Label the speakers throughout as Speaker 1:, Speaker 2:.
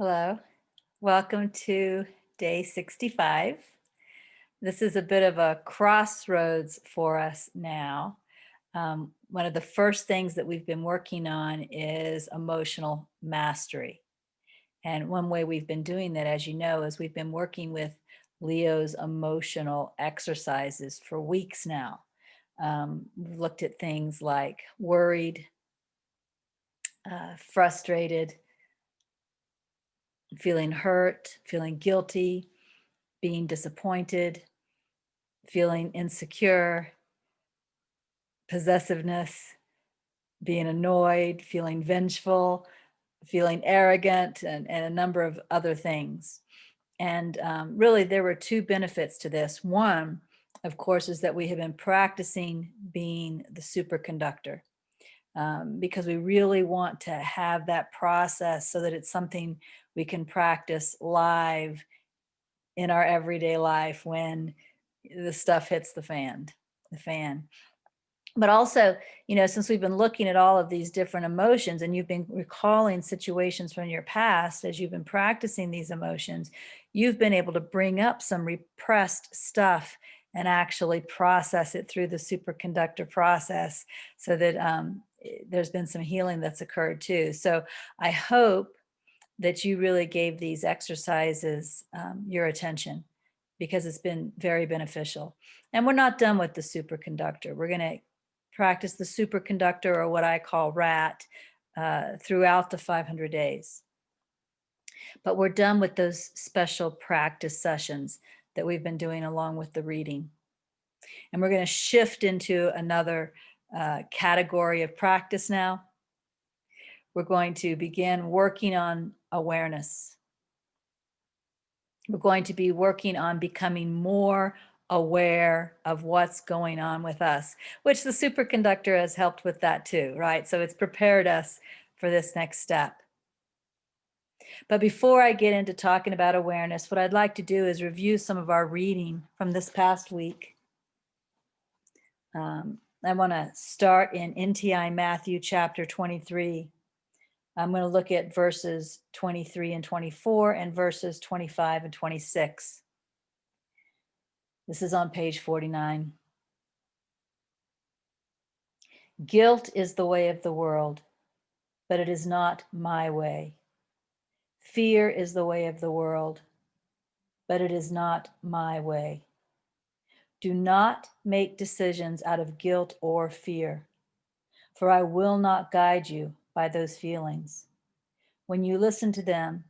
Speaker 1: Hello. Welcome to day 65. This is a bit of a crossroads for us now. One of the first things that we've been working on is emotional mastery. And one way we've been doing that, as you know, is we've been working with Leo's emotional exercises for weeks now. We've looked at things like worried, frustrated, feeling hurt, feeling guilty, being disappointed, feeling insecure, possessiveness, being annoyed, feeling vengeful, feeling arrogant, and a number of other things. And really, there were two benefits to this. One, of course, is that we have been practicing being the superconductor because we really want to have that process so that it's something we can practice live in our everyday life when the stuff hits the fan. But also, since we've been looking at all of these different emotions and you've been recalling situations from your past as you've been practicing these emotions, you've been able to bring up some repressed stuff and actually process it through the superconductor process so that there's been some healing that's occurred too. So I hope that you really gave these exercises your attention because it's been very beneficial. And we're not done with the superconductor. We're going to practice the superconductor, or what I call RAT, throughout the 500 days. But we're done with those special practice sessions that we've been doing along with the reading. And we're going to shift into another category of practice now. We're going to begin working on awareness. We're going to be working on becoming more aware of what's going on with us, which the superconductor has helped with that too, right? So it's prepared us for this next step. But before I get into talking about awareness, what I'd like to do is review some of our reading from this past week. I want to start in NTI Matthew chapter 23. I'm going to look at verses 23 and 24 and verses 25 and 26. This is on page 49. Guilt is the way of the world, but it is not my way. Fear is the way of the world, but it is not my way. Do not make decisions out of guilt or fear, for I will not guide you by those feelings. When you listen to them,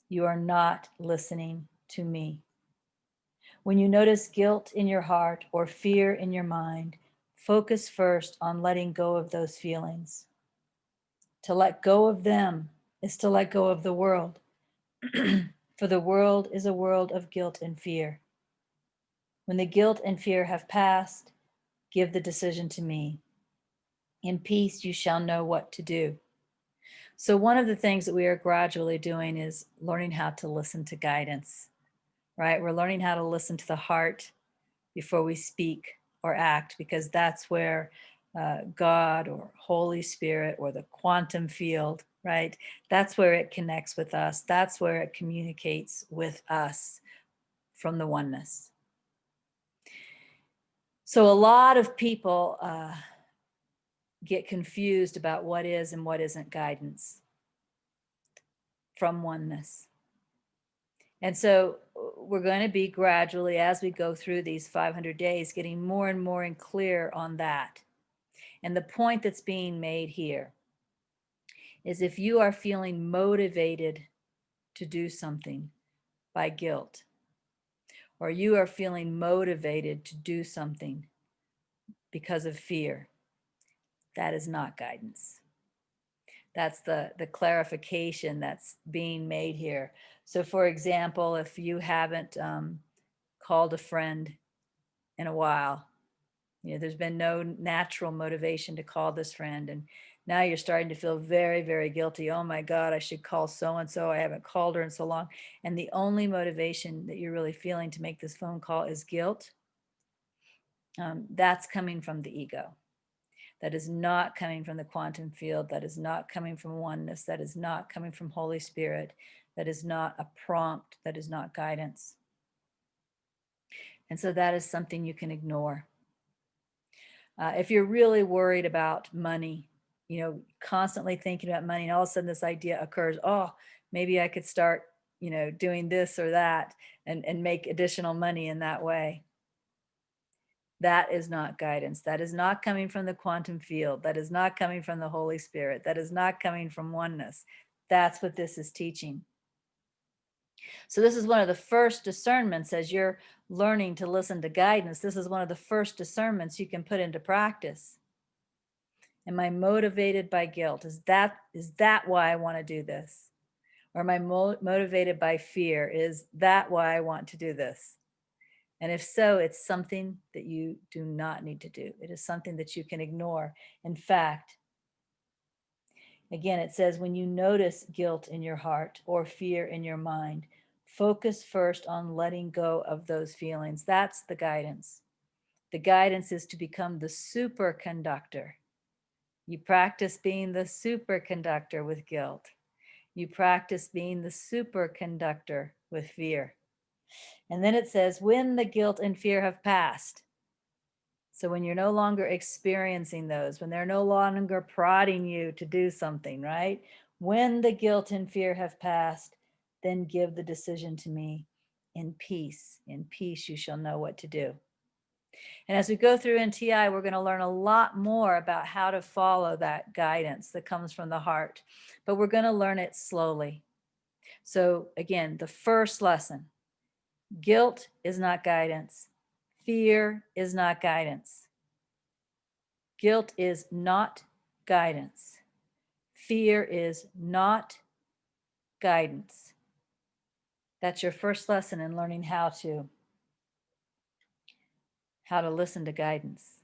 Speaker 1: you are not listening to me. When you notice guilt in your heart or fear in your mind, focus first on letting go of those feelings. To let go of them is to let go of the world, for the world is a world of guilt and fear. When the guilt and fear have passed, give the decision to me. In peace, you shall know what to do. So, one of the things that we are gradually doing is learning how to listen to guidance, right? We're learning how to listen to the heart before we speak or act, because that's where God or Holy Spirit or the quantum field, right? That's where it connects with us. That's where it communicates with us from the oneness. So a lot of people get confused about what is and what isn't guidance from oneness. And so we're going to be gradually, as we go through these 500 days, getting more and more and clear on that. And the point that's being made here is if you are feeling motivated to do something by guilt, or you are feeling motivated to do something because of fear, that is not guidance. That's the clarification that's being made here. So, for example, if you haven't called a friend in a while, there's been no natural motivation to call this friend, and now you're starting to feel very, very guilty. Oh my God, I should call so and so. I haven't called her in so long. And the only motivation that you're really feeling to make this phone call is guilt. That's coming from the ego. That is not coming from the quantum field. That is not coming from oneness. That is not coming from Holy Spirit. that is not a prompt, that is not guidance. And so that is something you can ignore. If you're really worried about money, constantly thinking about money, and all of a sudden this idea occurs, oh, maybe I could start, doing this or that and make additional money in that way. That is not guidance. That is not coming from the quantum field. That is not coming from the Holy Spirit. That is not coming from oneness. That's what this is teaching. So this is one of the first discernments as you're learning to listen to guidance. This is one of the first discernments you can put into practice. Am I motivated by guilt? Is that why I want to do this? Or am I motivated by fear? Is that why I want to do this? And if so, it's something that you do not need to do. It is something that you can ignore. In fact, again, it says when you notice guilt in your heart or fear in your mind, focus first on letting go of those feelings. That's the guidance. The guidance is to become the superconductor. You practice being the superconductor with guilt. You practice being the superconductor with fear. And then it says, when the guilt and fear have passed. So when you're no longer experiencing those, when they're no longer prodding you to do something, right? When the guilt and fear have passed, then give the decision to me in peace. In peace, you shall know what to do. And as we go through NTI, we're going to learn a lot more about how to follow that guidance that comes from the heart, but we're going to learn it slowly. So again, the first lesson, guilt is not guidance. Fear is not guidance. Guilt is not guidance. Fear is not guidance. That's your first lesson in learning how to listen to guidance.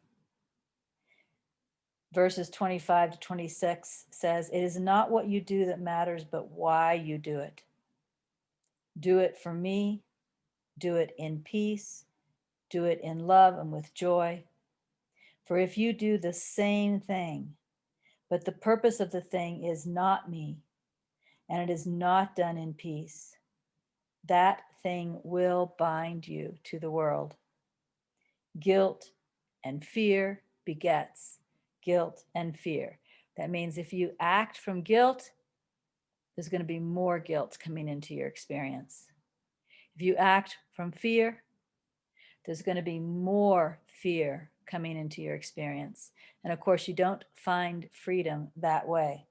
Speaker 1: Verses 25 to 26 says, it is not what you do that matters, but why you do it. Do it for me. Do it in peace. Do it in love and with joy. For if you do the same thing, but the purpose of the thing is not me, and it is not done in peace, that thing will bind you to the world. Guilt and fear begets guilt and fear. That means if you act from guilt, there's going to be more guilt coming into your experience. If you act from fear, there's going to be more fear coming into your experience. And of course, you don't find freedom that way.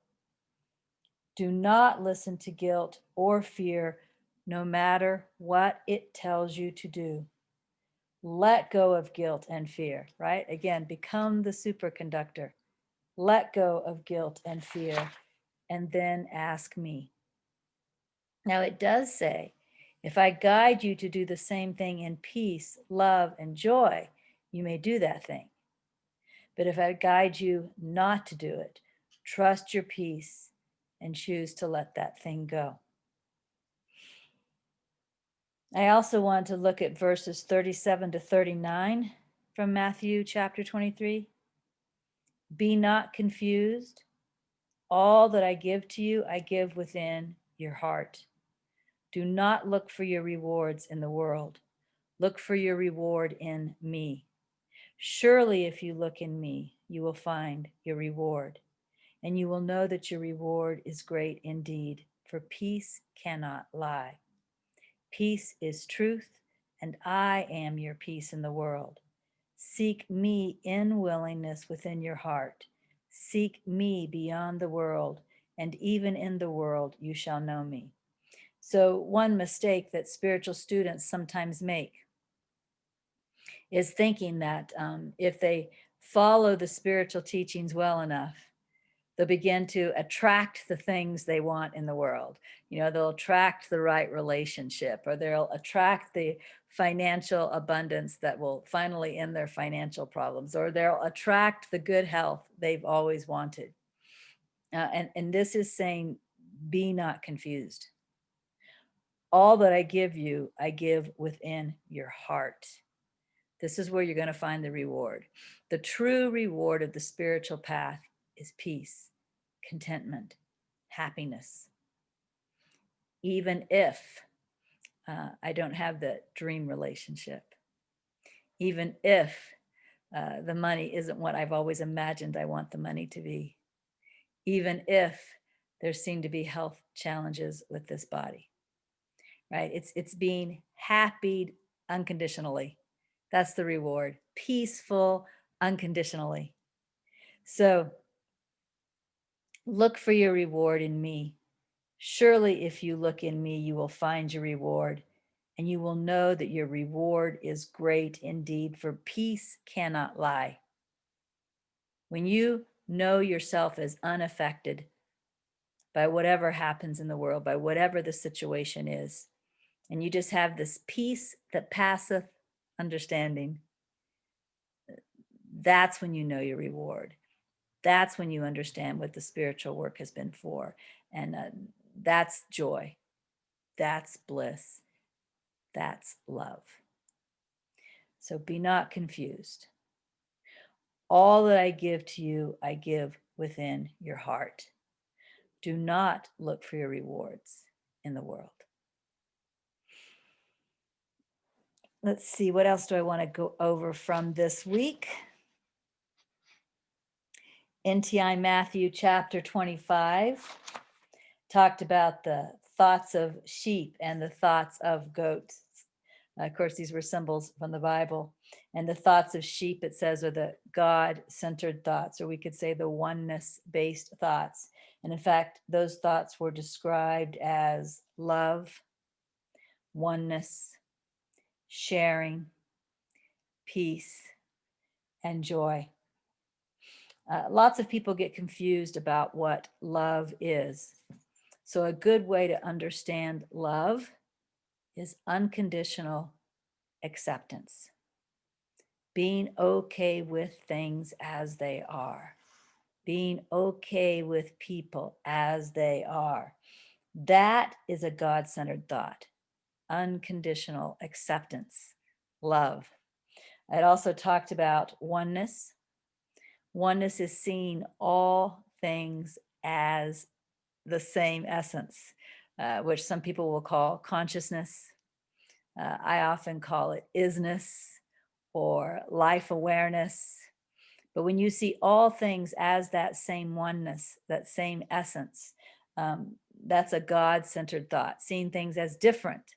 Speaker 1: Do not listen to guilt or fear, no matter what it tells you to do. Let go of guilt and fear, right? Again, become the superconductor. Let go of guilt and fear, and then ask me. Now, it does say, if I guide you to do the same thing in peace, love, and joy, you may do that thing. But if I guide you not to do it, trust your peace and choose to let that thing go. I also want to look at verses 37 to 39 from Matthew chapter 23. Be not confused. All that I give to you, I give within your heart. Do not look for your rewards in the world. Look for your reward in me. Surely if you look in me, you will find your reward, and you will know that your reward is great indeed, for peace cannot lie. Peace is truth, and I am your peace in the world. Seek me in willingness within your heart. Seek me beyond the world, and even in the world you shall know me. So one mistake that spiritual students sometimes make is thinking that if they follow the spiritual teachings well enough, they'll begin to attract the things they want in the world. They'll attract the right relationship, or they'll attract the financial abundance that will finally end their financial problems, or they'll attract the good health they've always wanted. And this is saying, be not confused. All that I give you, I give within your heart. This is where you're going to find the reward. The true reward of the spiritual path is peace, contentment, happiness. even if I don't have the dream relationship, even if the money isn't what I've always imagined I want the money to be, even if there seem to be health challenges with this body, right? It's being happy unconditionally. That's the reward. Peaceful unconditionally. So look for your reward in me. Surely if you look in me, you will find your reward, and you will know that your reward is great indeed, for peace cannot lie. When you know yourself as unaffected by whatever happens in the world, by whatever the situation is, and you just have this peace that passeth understanding, that's when you know your reward. That's when you understand what the spiritual work has been for. And that's joy. That's bliss. That's love. So be not confused. All that I give to you, I give within your heart. Do not look for your rewards in the world. Let's see, what else do I want to go over from this week? NTI Matthew chapter 25 talked about the thoughts of sheep and the thoughts of goats. Of course, these were symbols from the Bible. And the thoughts of sheep, it says, are the God-centered thoughts, or we could say the oneness-based thoughts. And in fact, those thoughts were described as love, oneness, sharing, peace, and joy. Lots of people get confused about what love is. So a good way to understand love is unconditional acceptance. Being okay with things as they are. Being okay with people as they are. That is a God-centered thought. Unconditional acceptance, love. I'd also talked about oneness. Oneness is seeing all things as the same essence, which some people will call consciousness. I often call it isness or life awareness. But when you see all things as that same oneness, that same essence, that's a God-centered thought. Seeing things as different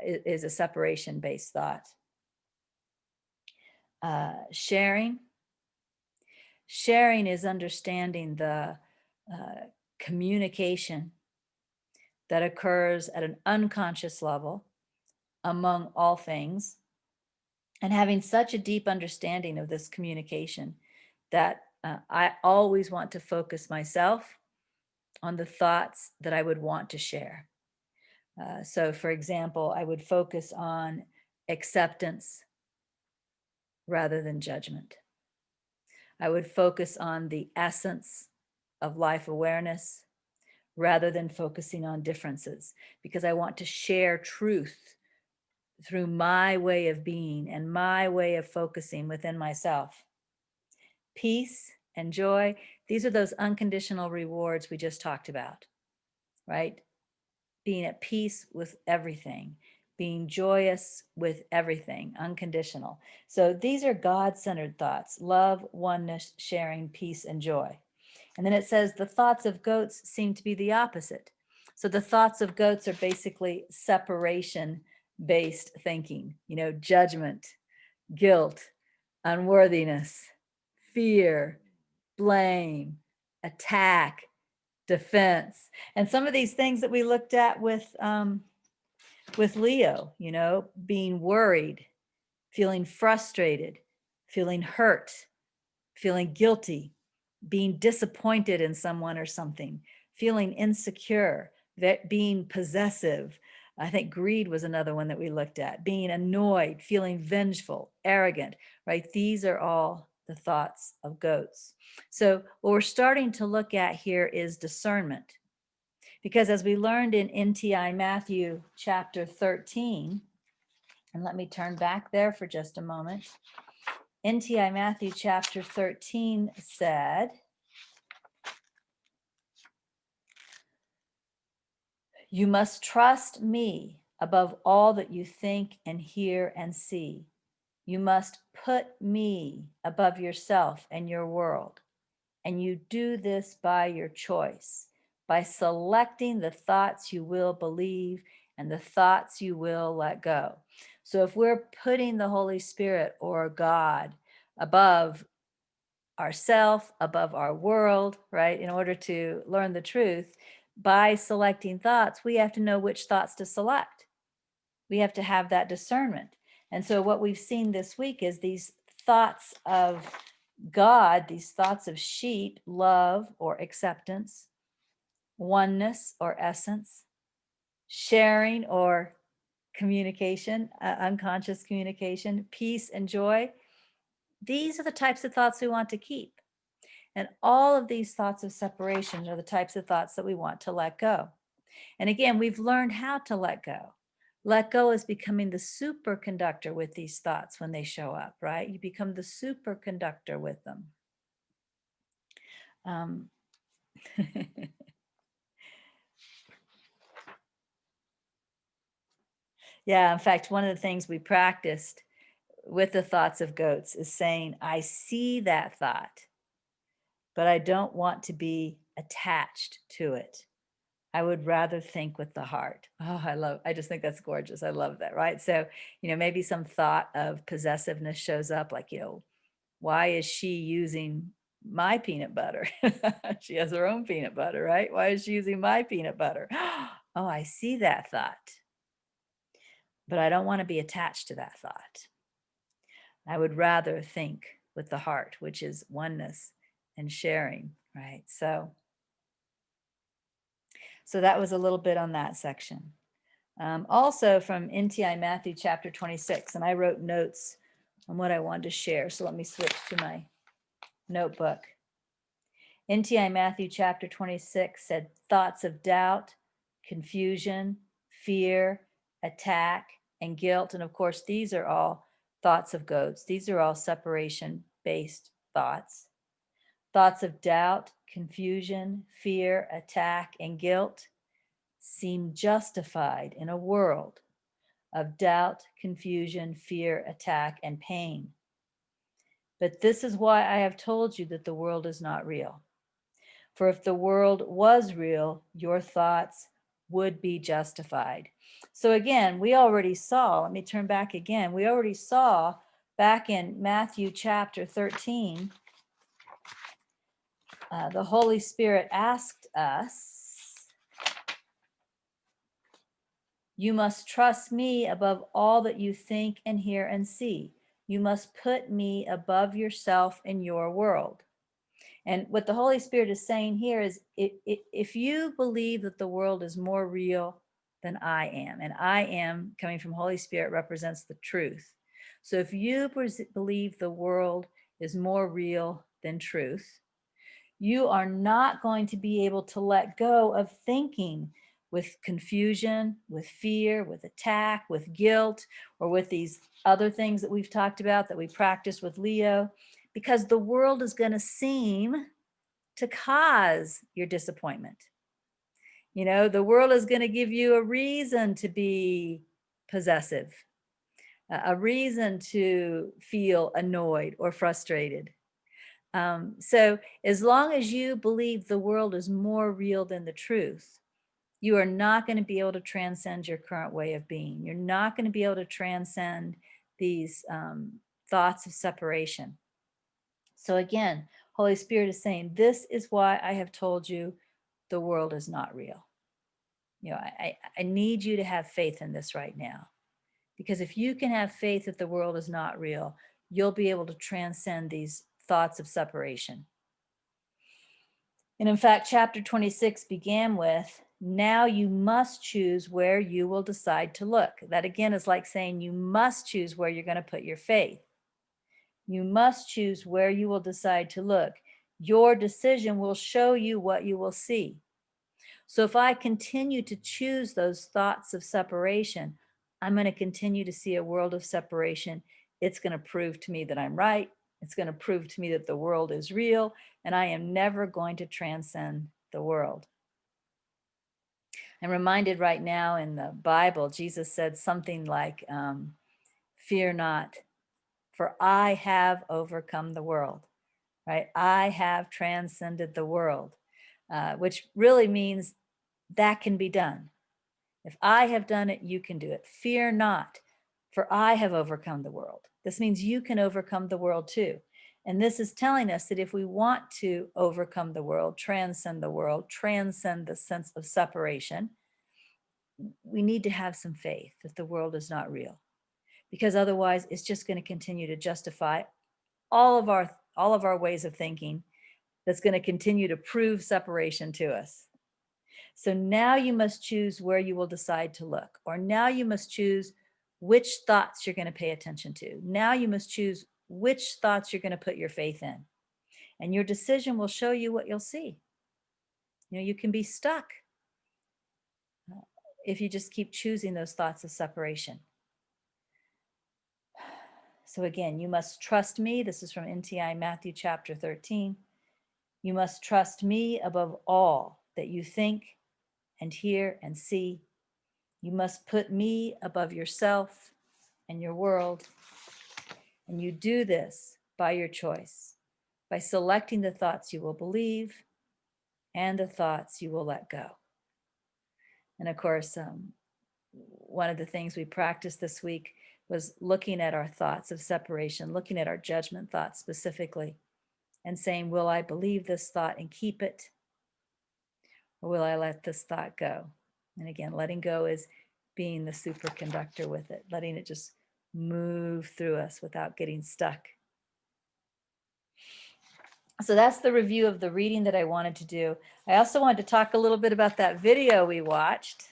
Speaker 1: is a separation-based thought. Sharing is understanding the communication that occurs at an unconscious level among all things, and having such a deep understanding of this communication that I always want to focus myself on the thoughts that I would want to share. So for example, I would focus on acceptance rather than judgment. I would focus on the essence of life awareness rather than focusing on differences, because I want to share truth through my way of being and my way of focusing within myself. Peace and joy, these are those unconditional rewards we just talked about, right? Being at peace with everything, being joyous with everything, unconditional. So these are God-centered thoughts: love, oneness, sharing, peace, and joy. And then it says the thoughts of goats seem to be the opposite. So the thoughts of goats are basically separation-based thinking, judgment, guilt, unworthiness, fear, blame, attack, defense. And some of these things that we looked at with Leo, being worried, feeling frustrated, feeling hurt, feeling guilty, being disappointed in someone or something, feeling insecure, being possessive. I think greed was another one that we looked at, being annoyed, feeling vengeful, arrogant, right? These are all the thoughts of goats. So what we're starting to look at here is discernment. Because as we learned in NTI Matthew chapter 13, and let me turn back there for just a moment. NTI Matthew chapter 13 said, You must trust me above all that you think and hear and see. You must put me above yourself and your world. And you do this by your choice, by selecting the thoughts you will believe and the thoughts you will let go. So if we're putting the Holy Spirit or God above ourself, above our world, right, in order to learn the truth, by selecting thoughts, we have to know which thoughts to select. We have to have that discernment. And so what we've seen this week is these thoughts of God, these thoughts of sheep, love or acceptance, oneness or essence, sharing or communication, unconscious communication, peace and joy. These are the types of thoughts we want to keep. And all of these thoughts of separation are the types of thoughts that we want to let go. And again, we've learned how to let go. Let go is becoming the superconductor with these thoughts when they show up, right? You become the superconductor with them. Um, yeah, in fact, one of the things we practiced with the thoughts of goats is saying, I see that thought, but I don't want to be attached to it. I would rather think with the heart. Oh, I just think that's gorgeous. I love that, right? So, maybe some thought of possessiveness shows up like, why is she using my peanut butter? She has her own peanut butter, right? Why is she using my peanut butter? Oh, I see that thought, but I don't want to be attached to that thought. I would rather think with the heart, which is oneness and sharing, right? So that was a little bit on that section. Also from NTI Matthew chapter 26, and I wrote notes on what I wanted to share. So let me switch to my notebook. NTI Matthew chapter 26 said thoughts of doubt, confusion, fear, attack, and guilt. And of course, these are all thoughts of goats. These are all separation based thoughts. Thoughts of doubt, confusion, fear, attack, and guilt seem justified in a world of doubt, confusion, fear, attack, and pain. But this is why I have told you that the world is not real. For if the world was real, your thoughts would be justified. So again, we already saw, let me turn back again. We already saw back in Matthew chapter 13, the Holy Spirit asked us, you must trust me above all that you think and hear and see. You must put me above yourself and your world. And what the Holy Spirit is saying here is if you believe that the world is more real than I am, and I am coming from Holy Spirit represents the truth. So if you believe the world is more real than truth, you are not going to be able to let go of thinking with confusion, with fear, with attack, with guilt, or with these other things that we've talked about that we practice with Leo, because the world is going to seem to cause your disappointment. The world is going to give you a reason to be possessive, a reason to feel annoyed or frustrated. So as long as you believe the world is more real than the truth, you are not going to be able to transcend your current way of being. You're not going to be able to transcend these thoughts of separation. So again, Holy Spirit is saying, this is why I have told you the world is not real. I need you to have faith in this right now. Because if you can have faith that the world is not real, you'll be able to transcend these thoughts of separation. And in fact, chapter 26 began with, now you must choose where you will decide to look. That again is like saying you must choose where you're going to put your faith. You must choose where you will decide to look. Your decision will show you what you will see. So if I continue to choose those thoughts of separation, I'm going to continue to see a world of separation. It's going to prove to me that I'm right. It's going to prove to me that the world is real, and I am never going to transcend the world. I'm reminded right now in the Bible, Jesus said something like, fear not, for I have overcome the world, right? I have transcended the world, which really means that can be done. If I have done it, you can do it. Fear not, for I have overcome the world. This means you can overcome the world too. And this is telling us that if we want to overcome the world, transcend the sense of separation, we need to have some faith that the world is not real, because otherwise it's just going to continue to justify all of our ways of thinking. That's going to continue to prove separation to us. So now you must choose where you will decide to look, or now you must choose which thoughts you're going to pay attention to. Now you must choose which thoughts you're going to put your faith in. And your decision will show you what you'll see. You can be stuck if you just keep choosing those thoughts of separation. So again, you must trust me. This is from NTI, Matthew chapter 13. You must trust me above all that you think and hear and see. You must put me above yourself and your world. And you do this by your choice, by selecting the thoughts you will believe and the thoughts you will let go. And of course, one of the things we practiced this week was looking at our thoughts of separation, looking at our judgment thoughts specifically, and saying, will I believe this thought and keep it? Or will I let this thought go? And again, letting go is being the superconductor with it, letting it just move through us without getting stuck. So that's the review of the reading that I wanted to do. I also wanted to talk a little bit about that video we watched.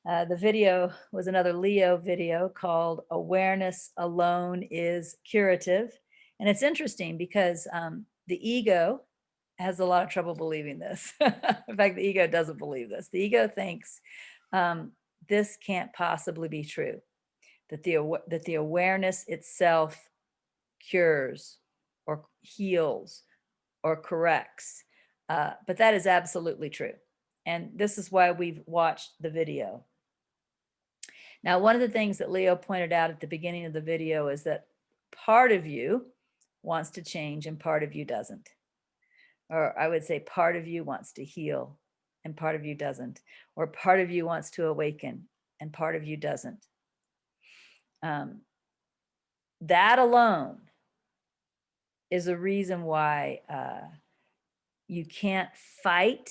Speaker 1: The video was another Leo video called Awareness Alone is Curative. And it's interesting because the ego has a lot of trouble believing this. In fact, the ego doesn't believe this. The ego thinks this can't possibly be true, that the awareness itself cures or heals or corrects. But that is absolutely true. And this is why we've watched the video. Now, one of the things that Leo pointed out at the beginning of the video is that part of you wants to change and part of you doesn't. Or I would say part of you wants to heal and part of you doesn't. Or part of you wants to awaken and part of you doesn't. That alone is a reason why you can't fight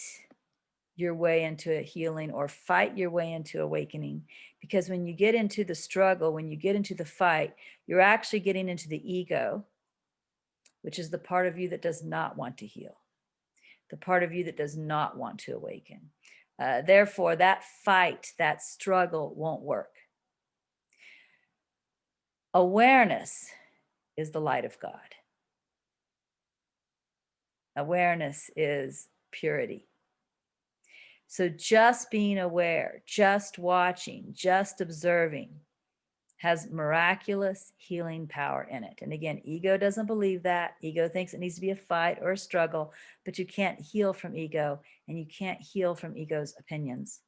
Speaker 1: your way into a healing or fight your way into awakening. Because when you get into the struggle, when you get into the fight, you're actually getting into the ego, which is the part of you that does not want to heal, the part of you that does not want to awaken. Therefore, that fight, that struggle won't work. Awareness is the light of God. Awareness is purity. So just being aware, just watching, just observing has miraculous healing power in it. And again, ego doesn't believe that. Ego thinks it needs to be a fight or a struggle, but you can't heal from ego and you can't heal from ego's opinions.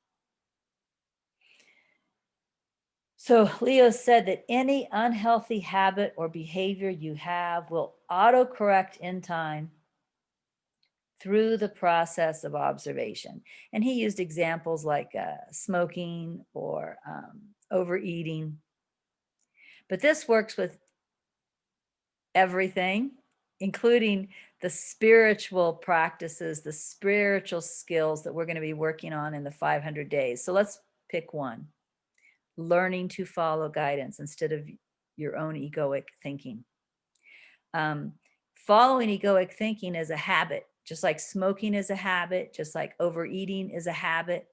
Speaker 1: So Leo said that any unhealthy habit or behavior you have will autocorrect in time through the process of observation. And he used examples like smoking or overeating. But this works with everything, including the spiritual practices, the spiritual skills that we're going to be working on in the 500 days. So let's pick one. Learning to follow guidance instead of your own egoic thinking. Following egoic thinking is a habit, just like smoking is a habit, just like overeating is a habit.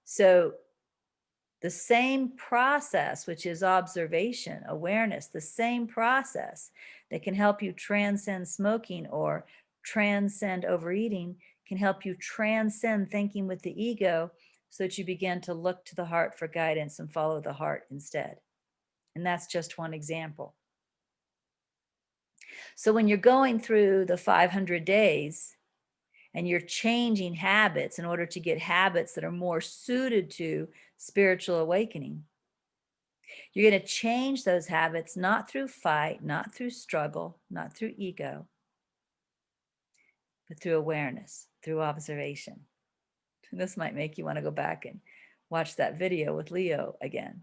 Speaker 1: So the same process, which is observation, awareness, the same process that can help you transcend smoking or transcend overeating can help you transcend thinking with the ego so that you begin to look to the heart for guidance and follow the heart instead. And that's just one example. So when you're going through the 500 days and you're changing habits in order to get habits that are more suited to spiritual awakening. You're going to change those habits not through fight, not through struggle, not through ego, but through awareness, through observation. And this might make you want to go back and watch that video with Leo again.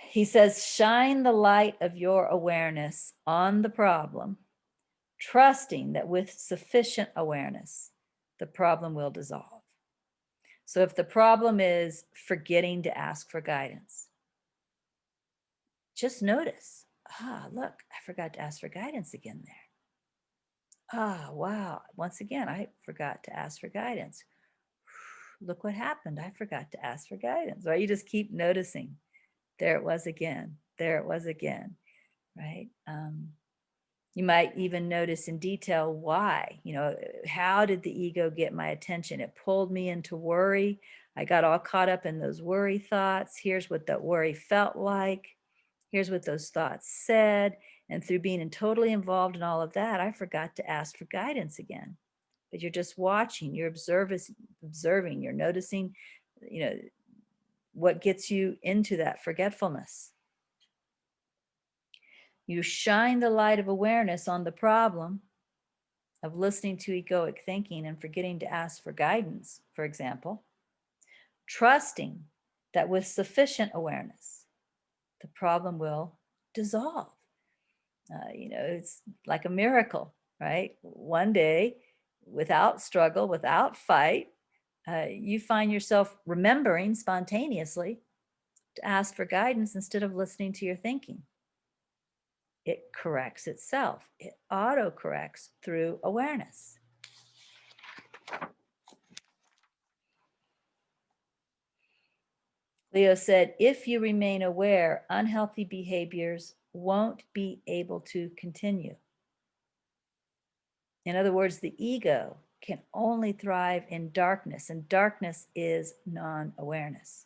Speaker 1: He says, shine the light of your awareness on the problem, trusting that with sufficient awareness, the problem will dissolve. So if the problem is forgetting to ask for guidance, just notice, look, I forgot to ask for guidance again there. Wow. Once again, I forgot to ask for guidance. Look what happened. I forgot to ask for guidance, right? You just keep noticing. There it was again. There it was again, right? You might even notice in detail why, how did the ego get my attention? It pulled me into worry. I got all caught up in those worry thoughts. Here's what that worry felt like. Here's what those thoughts said. And through being totally involved in all of that, I forgot to ask for guidance again. But you're just watching, you're observing, you're noticing, what gets you into that forgetfulness. You shine the light of awareness on the problem of listening to egoic thinking and forgetting to ask for guidance, for example, trusting that with sufficient awareness, the problem will dissolve. It's like a miracle, right? One day, without struggle, without fight, you find yourself remembering spontaneously to ask for guidance instead of listening to your thinking. It corrects itself. It auto-corrects through awareness. Leo said, if you remain aware, unhealthy behaviors won't be able to continue. In other words, the ego can only thrive in darkness, and darkness is non-awareness.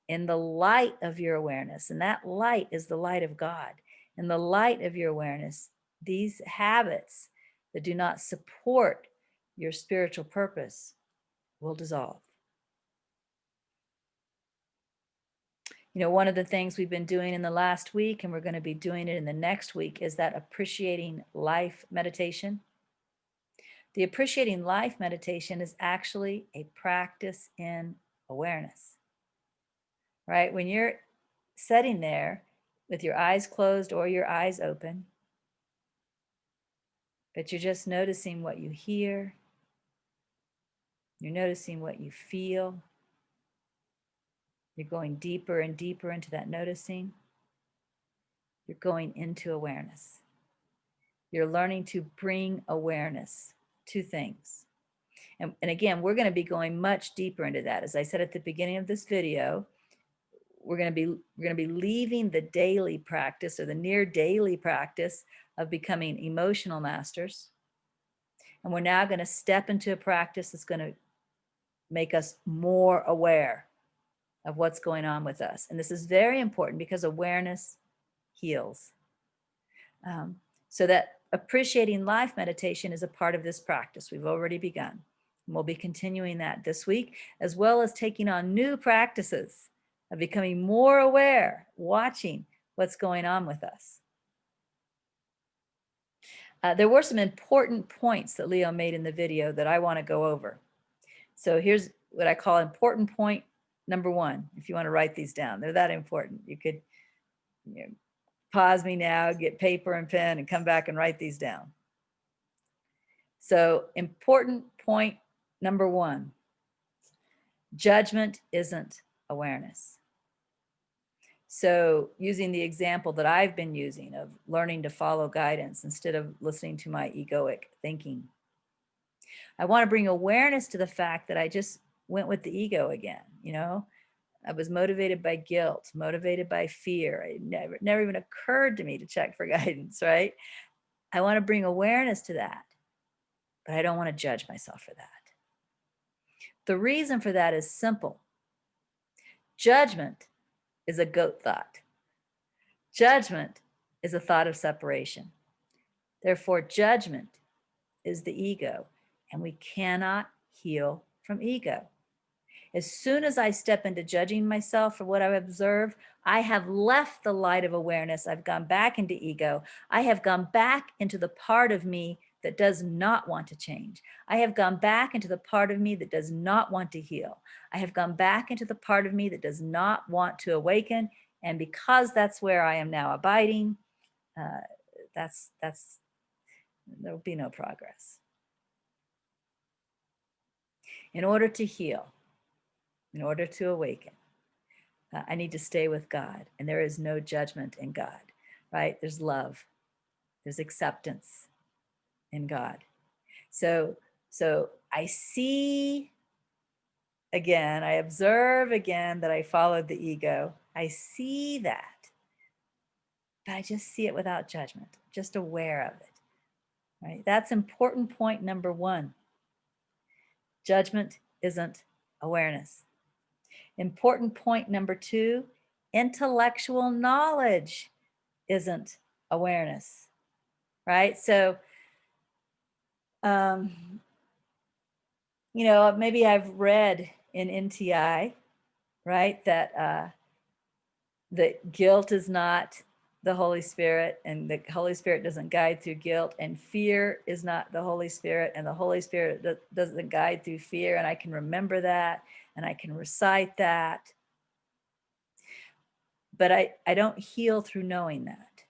Speaker 1: In the light of your awareness, and that light is the light of God, in the light of your awareness, these habits that do not support your spiritual purpose will dissolve. One of the things we've been doing in the last week, and we're going to be doing it in the next week, is that appreciating life meditation. The appreciating life meditation is actually a practice in awareness, right? When you're sitting there with your eyes closed or your eyes open, but you're just noticing what you hear, you're noticing what you feel, you're going deeper and deeper into that noticing, you're going into awareness. You're learning to bring awareness to things. And again, we're going to be going much deeper into that. As I said at the beginning of this video, we're going to be leaving the daily practice or the near daily practice of becoming emotional masters. And we're now going to step into a practice that's going to make us more aware of what's going on with us. And this is very important because awareness heals. So that appreciating life meditation is a part of this practice. We've already begun. And we'll be continuing that this week, as well as taking on new practices of becoming more aware, watching what's going on with us. There were some important points that Leo made in the video that I want to go over. So here's what I call important point number 1, if you want to write these down. They're that important. You could pause me now, get paper and pen, and come back and write these down. So important point number 1, judgment isn't awareness. So using the example that I've been using of learning to follow guidance instead of listening to my egoic thinking, I want to bring awareness to the fact that I just went with the ego again. I was motivated by guilt, motivated by fear. It never even occurred to me to check for guidance, right? I want to bring awareness to that, but I don't want to judge myself for that. The reason for that is simple. Judgment is a goat thought. Judgment is a thought of separation. Therefore, judgment is the ego, and we cannot heal from ego. As soon as I step into judging myself for what I've observed, I have left the light of awareness. I've gone back into ego. I have gone back into the part of me that does not want to change. I have gone back into the part of me that does not want to heal. I have gone back into the part of me that does not want to awaken. And because that's where I am now abiding, uh, there will be no progress. In order to heal, in order to awaken, I need to stay with God, and there is no judgment in God, right? There's love, there's acceptance in God. So I see again, I observe again that I followed the ego. I see that, but I just see it without judgment, just aware of it, right? That's important point number one. Judgment isn't awareness. Important point number two, intellectual knowledge isn't awareness, right? So, maybe I've read in NTI, right, that guilt is not the Holy Spirit, and the Holy Spirit doesn't guide through guilt, and fear is not the Holy Spirit, and the Holy Spirit doesn't guide through fear. And I can remember that, and I can recite that, but I don't heal through knowing that.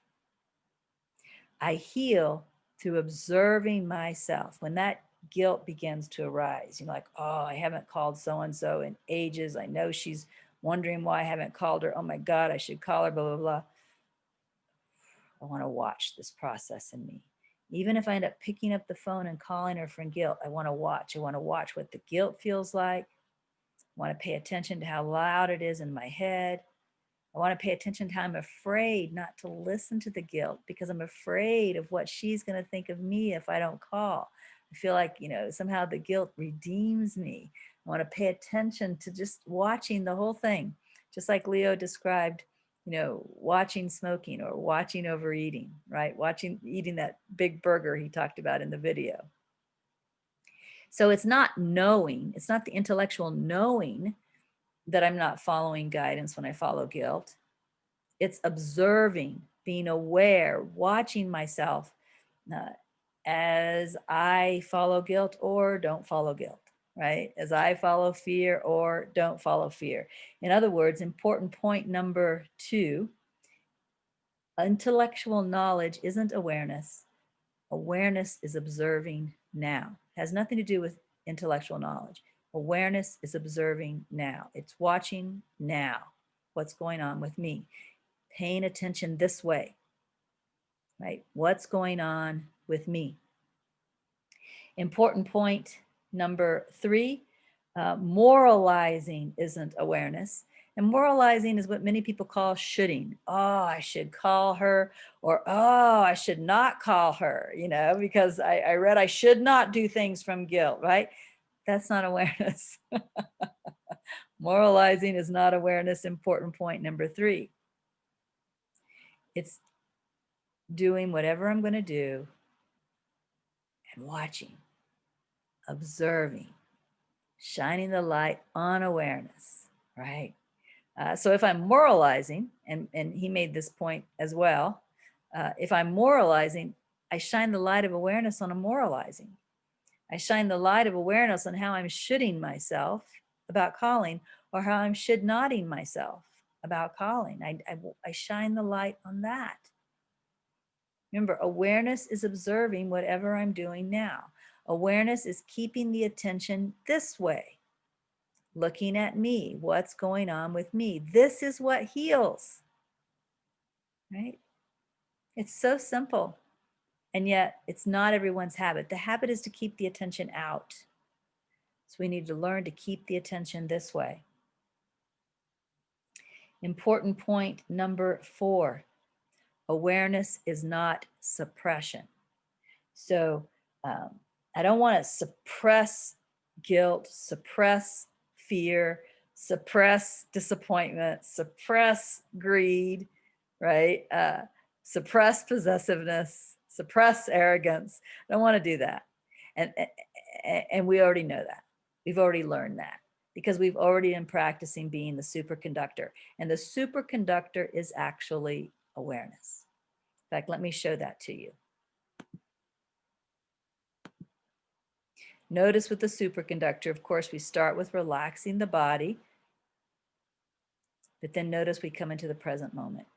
Speaker 1: I heal through observing myself. When that guilt begins to arise, like, oh, I haven't called so-and-so in ages. I know she's wondering why I haven't called her. Oh my God, I should call her, blah, blah, blah. I want to watch this process in me. Even if I end up picking up the phone and calling her from guilt, I want to watch. I want to watch what the guilt feels like. I want to pay attention to how loud it is in my head. I want to pay attention to how I'm afraid not to listen to the guilt, because I'm afraid of what she's going to think of me if I don't call. I feel like, somehow the guilt redeems me. I want to pay attention to just watching the whole thing, just like Leo described, watching smoking or watching overeating, right? Eating that big burger he talked about in the video. So it's not knowing, it's not the intellectual knowing that I'm not following guidance when I follow guilt. It's observing, being aware, watching myself as I follow guilt or don't follow guilt, right? As I follow fear or don't follow fear. In other words, important point number two, intellectual knowledge isn't awareness. Awareness is observing now. It has nothing to do with intellectual knowledge. Awareness is observing now. It's watching now what's going on with me, paying attention this way, right? What's going on with me? Important point number three, moralizing isn't awareness. And moralizing is what many people call shoulding. Oh, I should call her, or oh, I should not call her, because I read I should not do things from guilt, right? That's not awareness. Moralizing is not awareness. Important point number three. It's doing whatever I'm going to do and watching, observing, shining the light on awareness, right? So if I'm moralizing, and he made this point as well, if I'm moralizing, I shine the light of awareness on a moralizing. I shine the light of awareness on how I'm shoulding myself about calling, or how I'm should nodding myself about calling. I shine the light on that. Remember, awareness is observing whatever I'm doing now. Awareness is keeping the attention this way, looking at me, what's going on with me. This is what heals, right? It's so simple, and yet it's not everyone's habit. The habit is to keep the attention out. So we need to learn to keep the attention this way. Important point number four, awareness is not suppression. So I don't want to suppress guilt, suppress fear, suppress disappointment, suppress greed, right? Suppress possessiveness, suppress arrogance. I don't want to do that. And, and we already know that. We've already learned that because we've already been practicing being the superconductor. And the superconductor is actually awareness. In fact, let me show that to you. Notice with the superconductor, of course, we start with relaxing the body, but then notice we come into the present moment.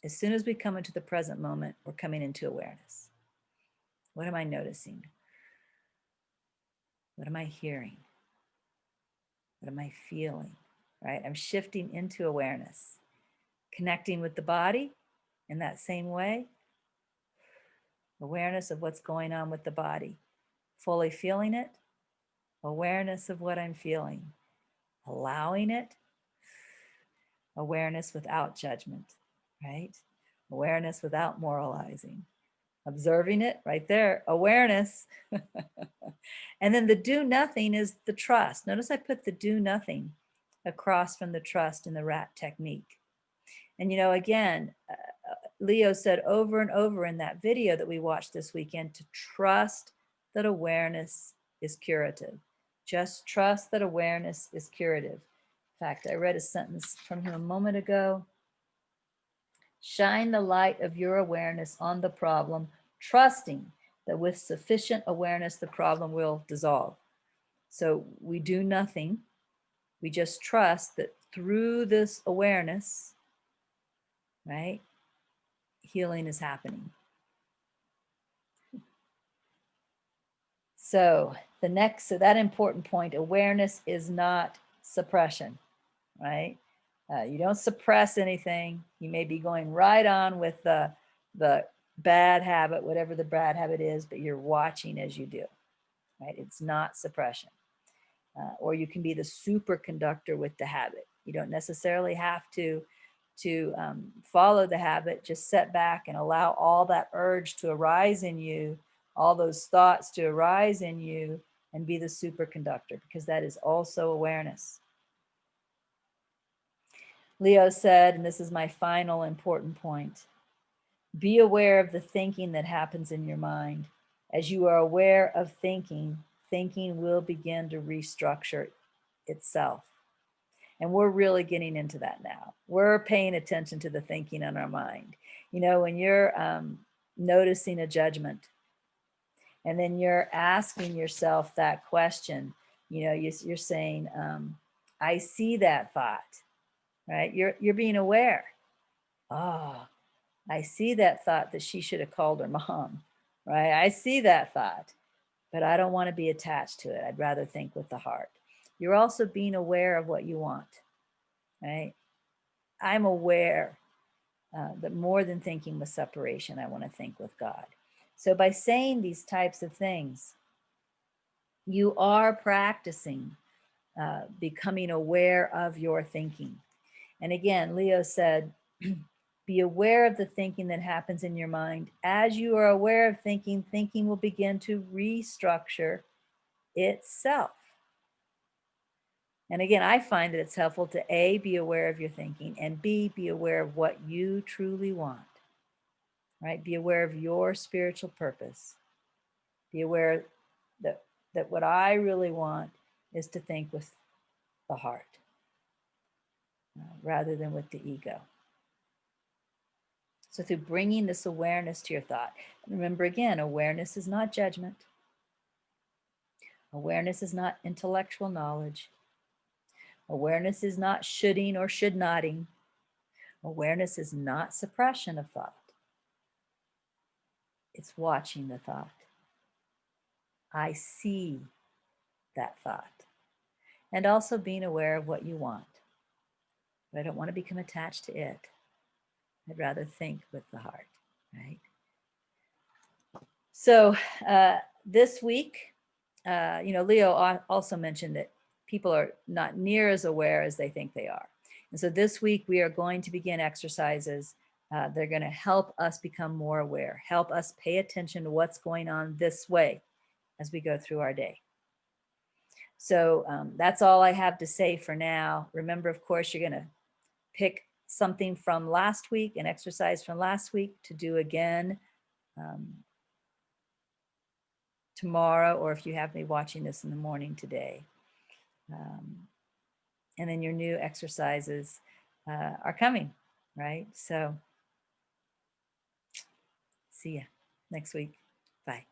Speaker 1: As soon as we come into the present moment, we're coming into awareness. What am I noticing? What am I hearing? What am I feeling? Right? I'm shifting into awareness, connecting with the body in that same way. Awareness of what's going on with the body, fully feeling it, awareness of what I'm feeling, allowing it, awareness without judgment, right? Awareness without moralizing, observing it right there, awareness. And then the do nothing is the trust. Notice I put the do nothing across from the trust in the rat technique. And, you know, again, Leo said over and over in that video that we watched this weekend to trust that awareness is curative. Just trust that awareness is curative. In fact, I read a sentence from him a moment ago. Shine the light of your awareness on the problem, trusting that with sufficient awareness, the problem will dissolve. So we do nothing. We just trust that through this awareness, right, healing is happening. So that important point, awareness is not suppression, right? You don't suppress anything. You may be going right on with the bad habit, whatever the bad habit is, but you're watching as you do, right? It's not suppression. Or you can be the superconductor with the habit. You don't necessarily have to follow the habit. Just sit back and allow all that urge to arise in you, all those thoughts to arise in you, and be the superconductor, because that is also awareness. Leo said, and this is my final important point, be aware of the thinking that happens in your mind. As you are aware of thinking, thinking will begin to restructure itself. And we're really getting into that now. We're paying attention to the thinking in our mind. You know, when you're noticing a judgment, and then you're asking yourself that question, you know, you're saying, I see that thought, right? You're being aware. Oh, I see that thought that she should have called her mom, right? I see that thought, but I don't want to be attached to it. I'd rather think with the heart. You're also being aware of what you want, right? I'm aware that more than thinking with separation, I want to think with God. So by saying these types of things, you are practicing becoming aware of your thinking. And again, Leo said, be aware of the thinking that happens in your mind. As you are aware of thinking, thinking will begin to restructure itself. And again, I find that it's helpful to A, be aware of your thinking, and B, be aware of what you truly want, right? Be aware of your spiritual purpose. Be aware that what I really want is to think with the heart rather than with the ego. So through bringing this awareness to your thought, remember again, awareness is not judgment. Awareness is not intellectual knowledge. Awareness is not shoulding or should notting. Awareness is not suppression of thought. It's watching the thought. I see that thought. And also being aware of what you want. But I don't want to become attached to it. I'd rather think with the heart, right? So this week, you know, Leo also mentioned that people are not near as aware as they think they are. And so this week we are going to begin exercises. They're going to help us become more aware, help us pay attention to what's going on this way as we go through our day. So that's all I have to say for now. Remember, of course, you're going to pick something from last week, an exercise from last week to do again tomorrow, or if you have me watching this in the morning today. And then your new exercises are coming, right? So see ya next week. Bye.